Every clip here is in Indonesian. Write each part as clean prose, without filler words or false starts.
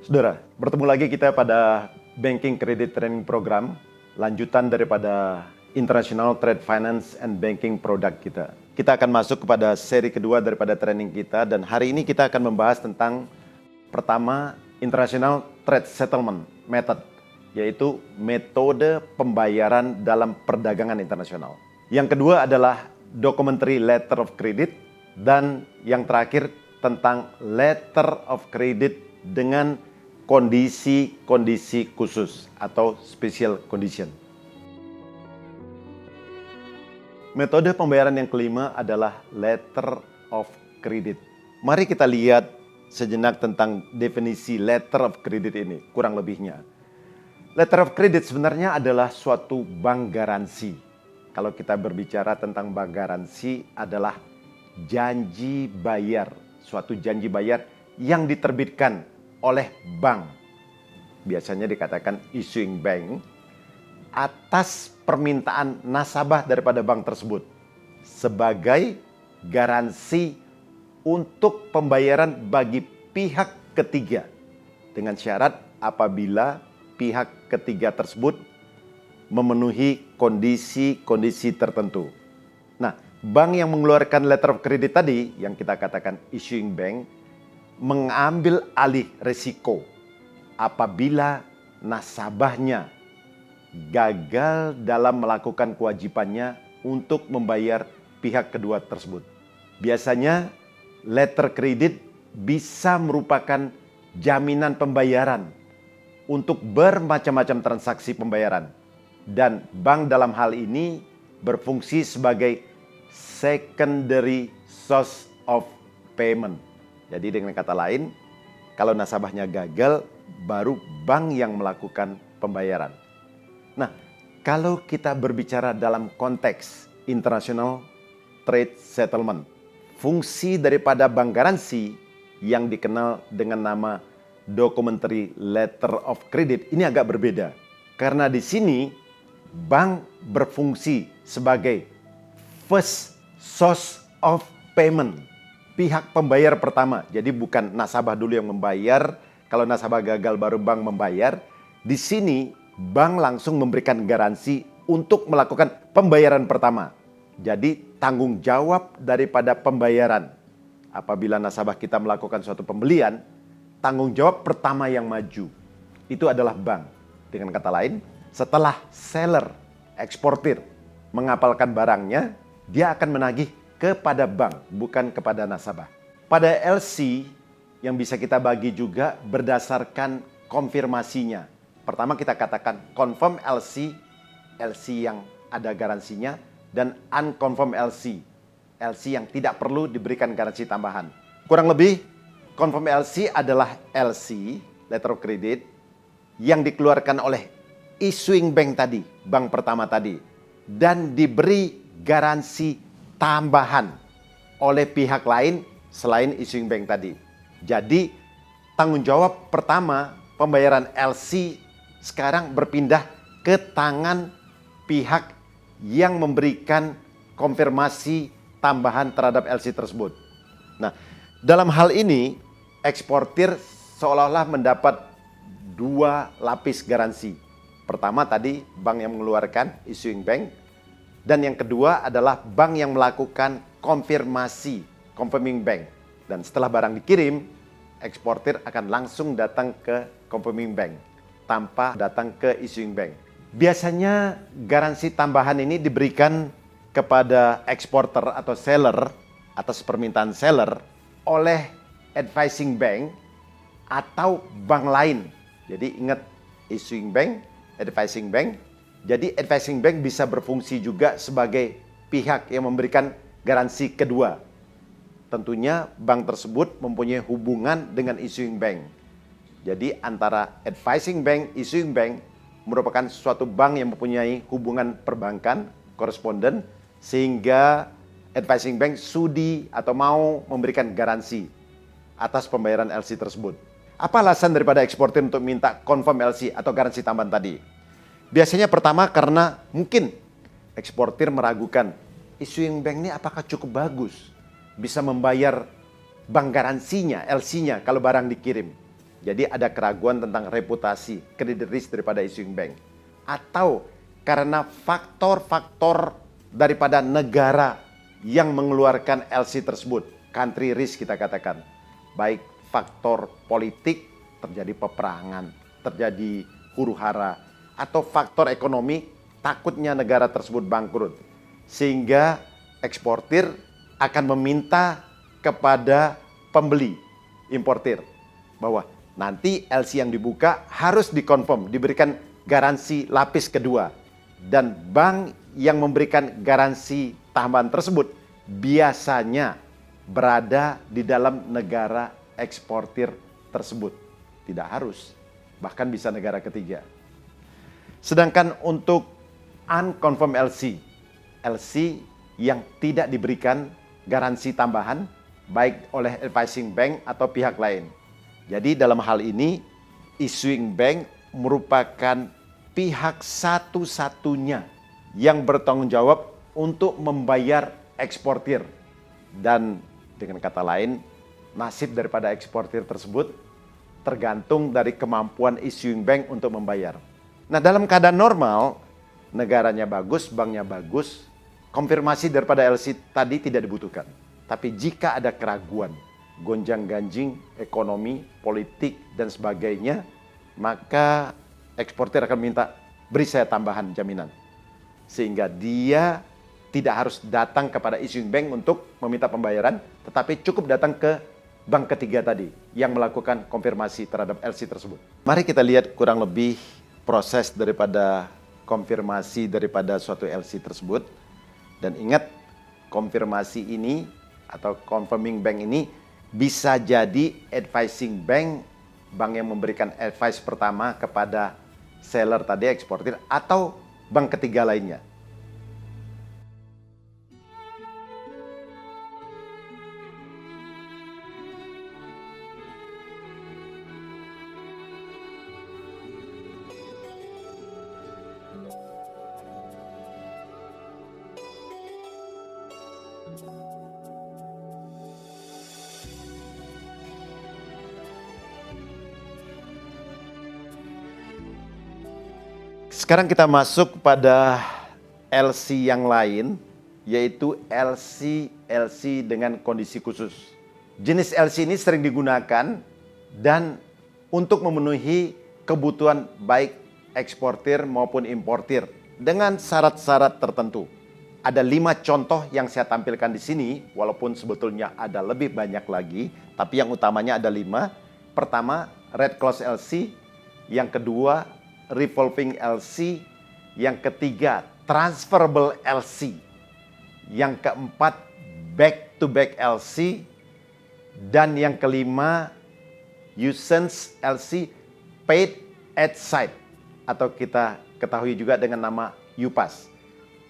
Saudara, bertemu lagi kita pada Banking Credit Training Program, lanjutan daripada International Trade Finance and Banking Product kita. Kita akan masuk kepada seri kedua daripada training kita, dan hari ini kita akan membahas tentang pertama, International Trade Settlement Method, yaitu metode pembayaran dalam perdagangan internasional. Yang kedua adalah Documentary Letter of Credit, dan yang terakhir tentang Letter of Credit dengan kondisi-kondisi khusus atau special condition. Metode pembayaran yang kelima adalah letter of credit. Mari kita lihat sejenak tentang definisi letter of credit ini, kurang lebihnya. Letter of credit sebenarnya adalah suatu bank garansi. Kalau kita berbicara tentang bank garansi adalah janji bayar, suatu janji bayar yang diterbitkan oleh bank, biasanya dikatakan issuing bank, atas permintaan nasabah daripada bank tersebut sebagai garansi untuk pembayaran bagi pihak ketiga, dengan syarat apabila pihak ketiga tersebut memenuhi kondisi-kondisi tertentu. Nah, bank yang mengeluarkan letter of credit tadi, yang kita katakan issuing bank, mengambil alih risiko apabila nasabahnya gagal dalam melakukan kewajibannya untuk membayar pihak kedua tersebut. Biasanya letter credit bisa merupakan jaminan pembayaran untuk bermacam-macam transaksi pembayaran, dan bank dalam hal ini berfungsi sebagai secondary source of payment. Jadi dengan kata lain, kalau nasabahnya gagal, baru bank yang melakukan pembayaran. Nah, kalau kita berbicara dalam konteks international trade settlement, fungsi daripada bank garansi yang dikenal dengan nama documentary letter of credit ini agak berbeda. Karena di sini bank berfungsi sebagai first source of payment, pihak pembayar pertama. Jadi bukan nasabah dulu yang membayar, kalau nasabah gagal baru bank membayar. Di sini bank langsung memberikan garansi untuk melakukan pembayaran pertama. Jadi tanggung jawab daripada pembayaran, apabila nasabah kita melakukan suatu pembelian, tanggung jawab pertama yang maju itu adalah bank. Dengan kata lain, setelah seller, eksportir mengapalkan barangnya, dia akan menagih kepada bank, bukan kepada nasabah. Pada LC yang bisa kita bagi juga berdasarkan konfirmasinya. Pertama kita katakan confirm LC, LC yang ada garansinya, dan unconfirm LC, LC yang tidak perlu diberikan garansi tambahan. Kurang lebih, confirm LC adalah LC, letter of credit, yang dikeluarkan oleh issuing bank tadi, bank pertama tadi, dan diberi garansi tambahan oleh pihak lain selain issuing bank tadi. Jadi tanggung jawab pertama pembayaran LC sekarang berpindah ke tangan pihak yang memberikan konfirmasi tambahan terhadap LC tersebut. Nah, dalam hal ini eksportir seolah-olah mendapat dua lapis garansi. Pertama tadi bank yang mengeluarkan, issuing bank, dan yang kedua adalah bank yang melakukan konfirmasi, confirming bank. Dan setelah barang dikirim, eksportir akan langsung datang ke confirming bank tanpa datang ke issuing bank. Biasanya garansi tambahan ini diberikan kepada eksporter atau seller atas permintaan seller oleh advising bank atau bank lain. Jadi ingat, issuing bank, advising bank. Jadi advising bank bisa berfungsi juga sebagai pihak yang memberikan garansi kedua. Tentunya bank tersebut mempunyai hubungan dengan issuing bank. Jadi antara advising bank, issuing bank merupakan suatu bank yang mempunyai hubungan perbankan, koresponden, sehingga advising bank sudi atau mau memberikan garansi atas pembayaran LC tersebut. Apa alasan daripada eksportir untuk minta confirm LC atau garansi tambahan tadi? Biasanya pertama karena mungkin eksportir meragukan, issuing bank ini apakah cukup bagus bisa membayar bank garansinya, LC-nya kalau barang dikirim. Jadi ada keraguan tentang reputasi, credit risk daripada issuing bank. Atau karena faktor-faktor daripada negara yang mengeluarkan LC tersebut. Country risk kita katakan. Baik faktor politik, terjadi peperangan, terjadi huru-hara. Atau faktor ekonomi, takutnya negara tersebut bangkrut. Sehingga eksportir akan meminta kepada pembeli, importir, bahwa nanti LC yang dibuka harus dikonfirm, diberikan garansi lapis kedua. Dan bank yang memberikan garansi tambahan tersebut biasanya berada di dalam negara eksportir tersebut. Tidak harus, bahkan bisa negara ketiga. Sedangkan untuk unconfirmed LC, LC yang tidak diberikan garansi tambahan, baik oleh advising bank atau pihak lain. Jadi dalam hal ini, issuing bank merupakan pihak satu-satunya yang bertanggung jawab untuk membayar eksportir. Dan dengan kata lain, nasib daripada eksportir tersebut tergantung dari kemampuan issuing bank untuk membayar. Nah, dalam keadaan normal, negaranya bagus, banknya bagus, konfirmasi daripada LC tadi tidak dibutuhkan. Tapi jika ada keraguan, gonjang-ganjing ekonomi, politik, dan sebagainya, maka eksportir akan minta, beri saya tambahan jaminan. Sehingga dia tidak harus datang kepada issuing bank untuk meminta pembayaran, tetapi cukup datang ke bank ketiga tadi yang melakukan konfirmasi terhadap LC tersebut. Mari kita lihat kurang lebih proses daripada konfirmasi daripada suatu LC tersebut. Dan ingat, konfirmasi ini atau confirming bank ini bisa jadi advising bank, bank yang memberikan advice pertama kepada seller tadi, eksportir, atau bank ketiga lainnya. Sekarang kita masuk pada LC yang lain, yaitu LC dengan kondisi khusus. Jenis LC ini sering digunakan dan untuk memenuhi kebutuhan baik eksportir maupun importir dengan syarat-syarat tertentu. Ada 5 contoh yang saya tampilkan di sini, walaupun sebetulnya ada lebih banyak lagi, tapi yang utamanya ada 5. Pertama, Red Close LC. Yang kedua, Revolving LC. Yang ketiga, Transferable LC. Yang keempat, Back-to-back LC. Dan yang kelima, Usance LC, Paid at Site, atau kita ketahui juga dengan nama UPAS.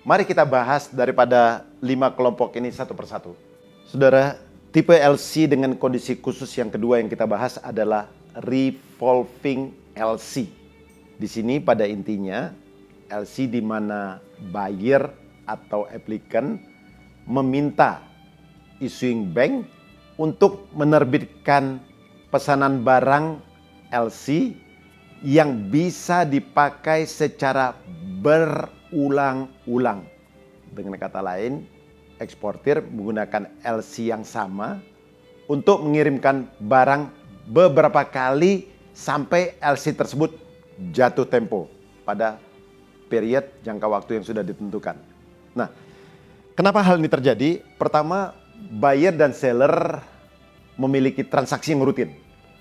Mari kita bahas daripada 5 kelompok ini satu persatu. Saudara, tipe LC dengan kondisi khusus yang kedua yang kita bahas adalah Revolving LC. Di sini pada intinya LC di mana buyer atau applicant meminta issuing bank untuk menerbitkan pesanan barang LC yang bisa dipakai secara berulang-ulang. Dengan kata lain, eksportir menggunakan LC yang sama untuk mengirimkan barang beberapa kali sampai LC tersebut jatuh tempo pada period jangka waktu yang sudah ditentukan. Nah, kenapa hal ini terjadi? Pertama, buyer dan seller memiliki transaksi yang rutin.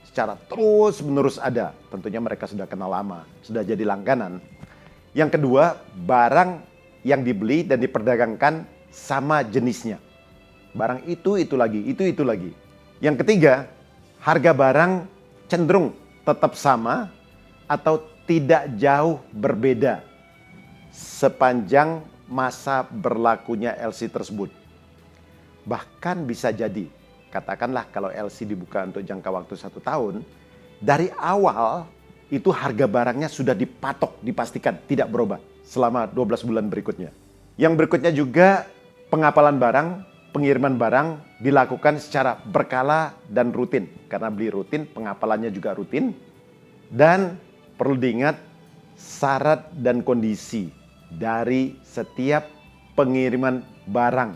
Secara terus-menerus ada. Tentunya mereka sudah kenal lama, sudah jadi langganan. Yang kedua, barang yang dibeli dan diperdagangkan sama jenisnya. Barang itu lagi, itu lagi. Yang ketiga, harga barang cenderung tetap sama atau tidak jauh berbeda sepanjang masa berlakunya LC tersebut. Bahkan bisa jadi, katakanlah kalau LC dibuka untuk jangka waktu 1 tahun, dari awal itu harga barangnya sudah dipatok, dipastikan tidak berubah selama 12 bulan berikutnya. Yang berikutnya juga pengapalan barang pengiriman barang dilakukan secara berkala dan rutin. Karena beli rutin, pengapalannya juga rutin. Dan perlu diingat syarat dan kondisi dari setiap pengiriman barang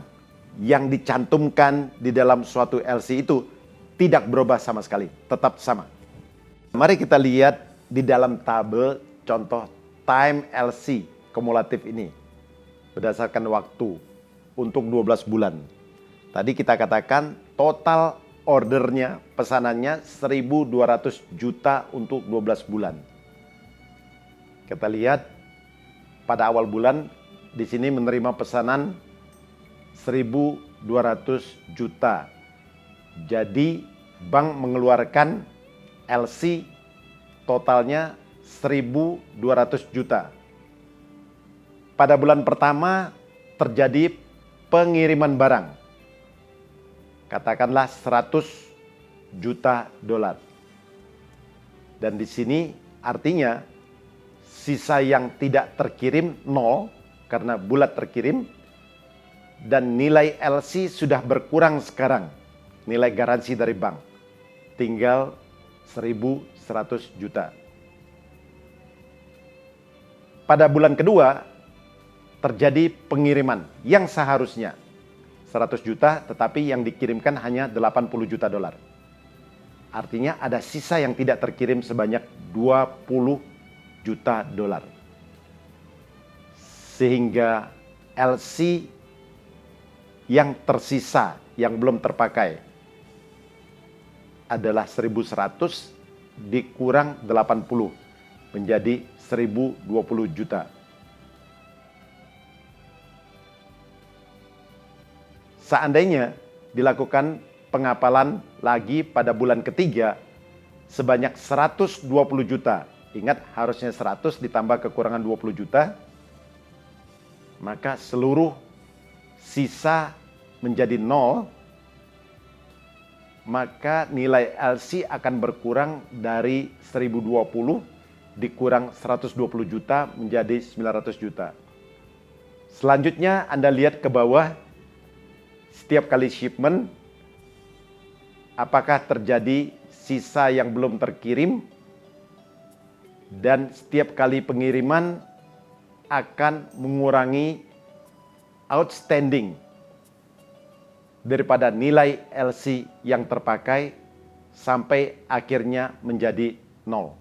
yang dicantumkan di dalam suatu LC itu tidak berubah sama sekali, tetap sama. Mari kita lihat di dalam tabel contoh time LC kumulatif ini berdasarkan waktu untuk 12 bulan. Tadi kita katakan total ordernya, pesanannya 1.200 juta untuk 12 bulan. Kita lihat pada awal bulan di sini menerima pesanan 1.200 juta. Jadi bank mengeluarkan LC totalnya 1.200 juta. Pada bulan pertama terjadi pengiriman barang. Katakanlah 100 juta dolar. Dan di sini artinya sisa yang tidak terkirim 0 karena bulat terkirim, dan nilai LC sudah berkurang sekarang, nilai garansi dari bank tinggal 1.100 juta. Pada bulan kedua terjadi pengiriman yang seharusnya 100 juta tetapi yang dikirimkan hanya 80 juta dolar. Artinya ada sisa yang tidak terkirim sebanyak 20 juta dolar. Sehingga LC yang tersisa, yang belum terpakai adalah 1.100 dikurang 80 menjadi 1.020 juta. Seandainya dilakukan pengapalan lagi pada bulan ketiga sebanyak 120 juta. Ingat harusnya 100 ditambah kekurangan 20 juta. Maka seluruh sisa menjadi 0. Maka nilai LC akan berkurang dari 1.020 dikurang 120 juta menjadi 900 juta. Selanjutnya Anda lihat ke bawah, setiap kali shipment, apakah terjadi sisa yang belum terkirim, dan setiap kali pengiriman akan mengurangi outstanding daripada nilai LC yang terpakai sampai akhirnya menjadi 0.